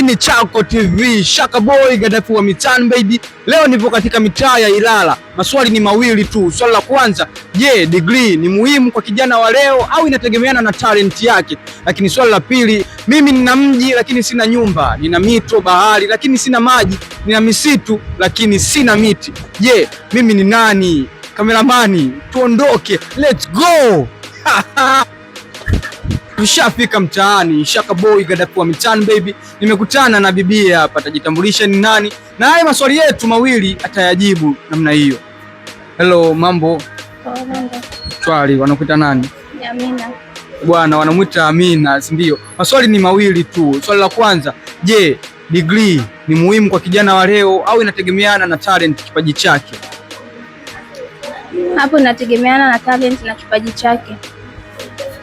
ni Chako TV, Shaka Boy Gaddafi wa mitaani baby. Leo nipo katika mitaa ya Ilala. Maswali ni mawili tu. Swali la kwanza, je, degree ni muhimu kwa kijana wa leo au inategemeana na talent yake? Lakini swali la pili, mimi nina mji lakini sina nyumba, nina mito, bahari lakini sina maji, nina misitu lakini sina miti. Je, mimi ni nani? Kameramani, tuondoke. Let's go. Tushafika mtaani, Shaka Boy Gaddafi wa mitaani baby. Nimekutana na bibie hapa, atajitambulisha ni nani na haya maswali yetu mawili atayajibu namna hiyo. Hello, mambo? Swali, wanakuita nani? Amina. Bwana, wanamuita Amina, si ndio? Maswali ni mawili tu. Swali la kwanza, je, degree ni muhimu kwa kijana wa leo au inategemeana na talent, kipaji chake? Hapo inategemeana na talent na kipaji chake.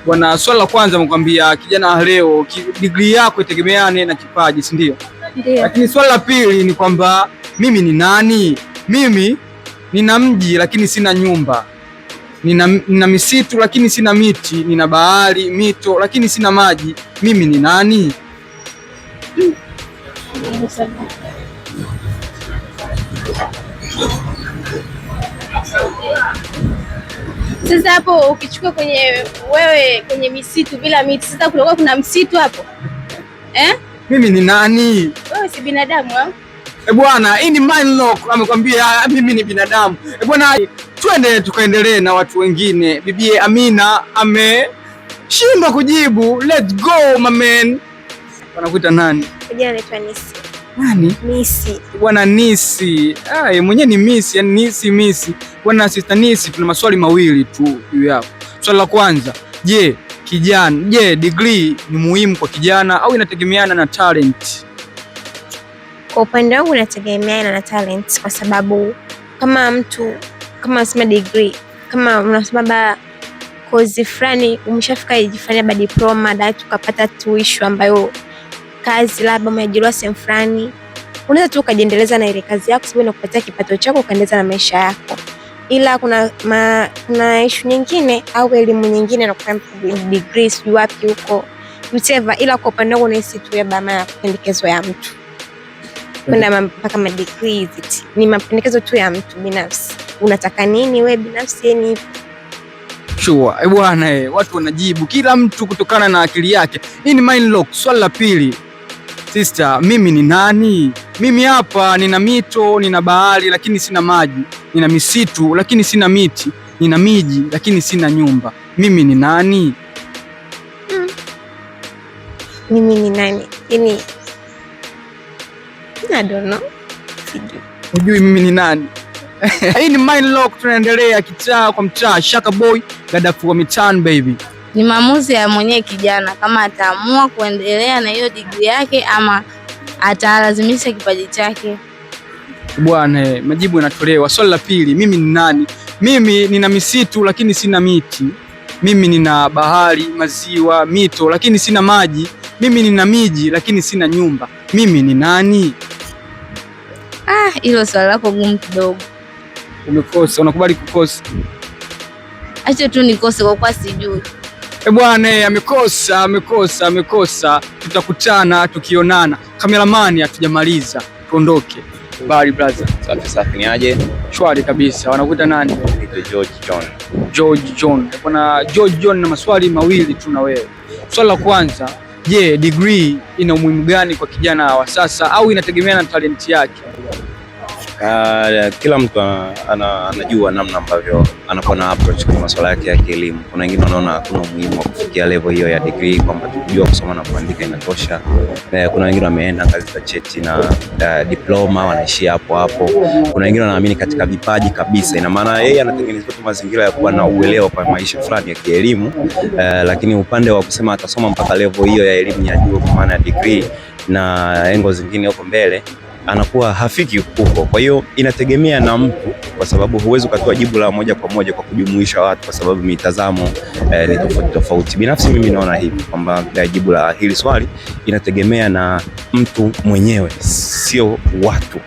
Bwana, swali la kwanza mkwambia kijana wa leo degree yako itegemeane na kipaji, si ndio? Ndio. Lakini swali la pili ni kwamba mimi ni nani? Mimi nina mji lakini sina nyumba, nina misitu lakini sina miti, nina bahari, mito lakini sina maji. Mimi ni nani? Sasa hapo ukichukua kwenye misitu bila miti, sasa kulikuwa kuna msitu hapo Mimi ni nani? Wewe si binadamu au? Bwana, hii ni mind lock, amekwambia mimi ni binadamu. Bwana, twende tukaendelee na watu wengine. Bibi Amina ameshindwa kujibu. Let's go my man. Wanakuita nani? Kijana anaitwa Nisi. Nani? Nisi. Bwana Nisi. Mwenyewe ni Miss, yani Nisi Misi. Bwana sister Nisi, tuna maswali mawili tu juu yako. Swali la kwanza, je, degree ni muhimu kwa kijana au inategemeana na talent? Kwa upande wangu inategemeana na talent, kwa sababu kama unasema degree, kama unasema kozi fulani umeshafika ijifanya ba diploma na tukapata tuishu ambayo kazi labda umeajiriwa sehemu fulani, unaweza tu ukajiendeleza na ile kazi yako sababu inakupatia kipato chako ukaendeleza na maisha yako. Ila kuna issue nyingine au elimu nyingine na kwa degree sio wapi huko whatever, ila kwa upande wangu nahisi tu ya bama ya pendekezo ya mtu kwenda mpaka degree ni mapendekezo tu ya mtu binafsi. Unataka nini wewe binafsi yani? Sure. Bwana, watu wanajibu kila mtu kutokana na akili yake. Hii ni mind lock. Swali la pili, sister, mimi ni nani? Mimi hapa nina mito, nina bahari lakini sina maji, nina misitu lakini sina miti, nina miji lakini sina nyumba. Mimi ni nani? Mimi ni nani? Yani I don't know. Hujui mimi ni nani? Hii ni mind lock, tunaendelea kitaa kwa mtaa. Shaka Boy Gaddafi wa mitaani baby. Ni maamuzi ya mwenyewe kijana kama ataamua kuendelea na hiyo degree yake ama atalazimisha kipaji chake. Bwana, majibu yanatolewa. Swali la pili, mimi ni nani? Mimi nina misitu lakini sina miti, mimi nina bahari, maziwa, mito lakini sina maji, mimi nina miji lakini sina nyumba. Mimi ni nani? Hilo swali lako gumu kidogo. Umekosa, unakubali kukosa? Acha tu nikose kwa kuwa sijui. Bwana, amekosa. Tutakutana tukionana. Kameramani hatujamaliza. Tuondoke. Bye brother. Safi ni aje? Shwari kabisa. Wanakuita nani? George John. Bwana George John, na maswali mawili tu na wewe. Swali la kwanza, je, degree ina umuhimu gani kwa kijana wa sasa au inategemeana na talent yake? Kila mtu anajua namna ambavyo anakuwa na approach kwa masuala yake ya kielimu. Kuna wengine wanaona hakuna umuhimu wa kufikia level hiyo ya degree, kwamba kujua kusoma na kuandika inatosha. Kuna wengine wameenda ngazi za cheti na diploma wanaishia hapo. Kuna wengine wanaamini katika vipaji kabisa, ina maana yeye anatengeneza tu mazingira ya kuwa na uelewa kwa maisha fulani ya kielimu, lakini upande wa kusema atasoma mpaka level hiyo ya elimu ya juu kwa maana ya degree na engo zingine huko mbele anakuwa hafiki huko. Kwa hiyo inategemea na mtu, kwa sababu huwezi ukatoa jibu la moja kwa moja kwa kujumuisha watu, kwa sababu mitazamo ni tofauti. Binafsi mimi naona hivi kwamba jibu la hili swali inategemea na mtu mwenyewe, sio watu.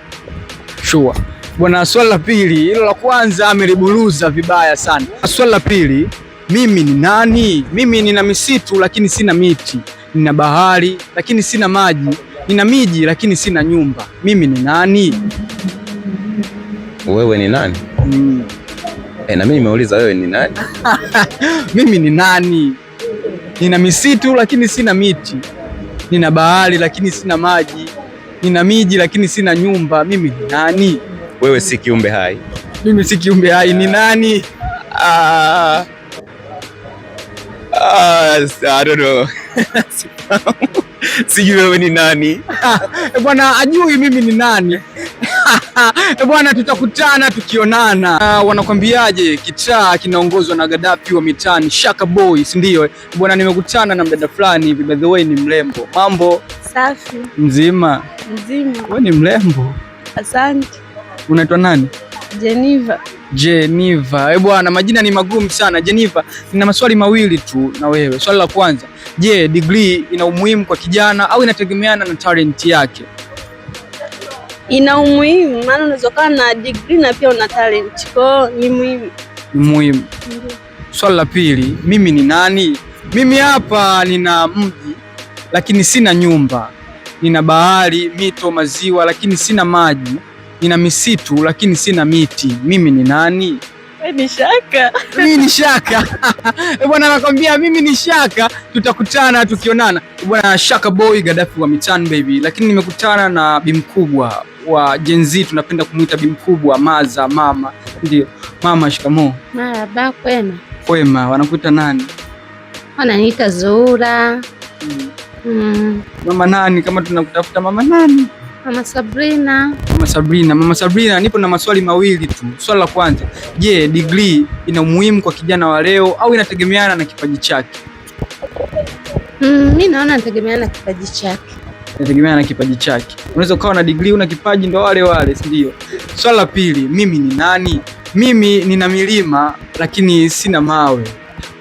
Sure. Bwana, swali la pili, hilo la kwanza ameliburuza vibaya sana. Swali la pili, mimi ni nani? Mimi nina misitu lakini sina miti, nina bahari lakini sina maji, nina miji lakini sina nyumba, mimi ni nani? Wewe ni nani? Na mimi nimeuliza wewe ni nani? Mimi ni nani? Nina misitu lakini sina miti, nina bahari lakini sina maji, nina miji lakini sina nyumba, mimi ni nani? Wewe si kiumbe hai. Mimi si kiumbe hai, ni nani? I don't know. Sijui wewe ni nani? Bwana ajui mimi ni nani. Bwana tutakutana tukionana. Wanakwambiaje, kitaa kinaongozwa na Gaddafi wa mitaani, Shaka Boy, si ndio? Bwana nimekutana na mdada fulani hivi, by the way ni mrembo. Mambo? Safi. Mzima? Mzima. Wewe ni mrembo. Asante. Unaitwa nani? Geneva. Geneva. Bwana majina ni magumu sana. Geneva, nina maswali mawili tu na wewe. Swali la kwanza, je, degree ina umuhimu kwa kijana au inategemeana na talent yake? Ina umuhimu, maana unaweza kuwa na degree na pia una talent. Kwa hiyo ni muhimu. Ni muhimu. Swali la pili, mimi ni nani? Mimi hapa nina mji lakini sina nyumba, nina bahari, mito, maziwa lakini sina maji, nina misitu lakini sina miti, mimi ni nani? Ni Shaka. Mimi ni Shaka. Bwana nakwambia mimi ni Shaka, tutakutana tukionana. Bwana Shaka Boy Gaddafi wa mitaani baby, lakini nimekutana na bimkubwa wa Gen Z, tunapenda kumuita bimkubwa, Maza, mama. Ndio. Mama, shikamoo. Marhaba, kwema. Kwema, wanakuita nani? Wananiita Zuhura. Mama nani kama tunakutafuta mama nani? Mama Sabrina. Mama Sabrina. Mama Sabrina, nipo na maswali mawili tu. Swali la kwanza, je, degree ina umuhimu kwa kijana wa leo au inategemeana na kipaji chake? Mimi naona inategemeana na kipaji chake. Inategemeana na kipaji chake. Unaweza ukawa na degree una kipaji ndo wale, si ndio? Swali la pili, mimi ni nani? Mimi nina milima lakini sina mawe.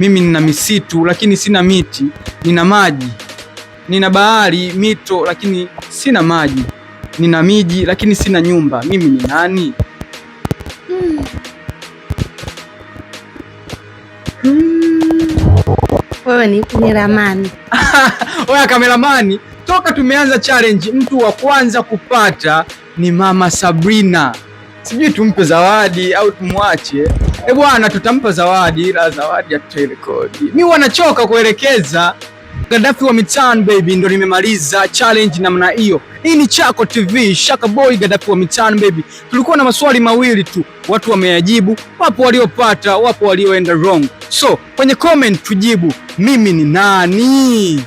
Mimi nina misitu lakini sina miti. Nina maji. Nina bahari, mito lakini sina maji. Nina miji lakini sina nyumba. Mimi ni nani? Wewe ni ramani. Oya kameramani, toka tumeanza challenge mtu wa kwanza kupata ni Mama Sabrina. Sijui tumpe zawadi au tumwache. Bwana tutampa zawadi, ila zawadi haturekodi. Mimi wanachoka kuelekeza. Gaddafi wa mitaani baby, ndo nimemaliza challenge namna hiyo. Hii ni Chako TV, Shaka Boy Gaddafi wa mitaani baby. Tulikuwa na maswali mawili tu, watu wameyajibu, wapo waliopata, wapo walioenda wrong. So kwenye comment tujibu, mimi ni nani?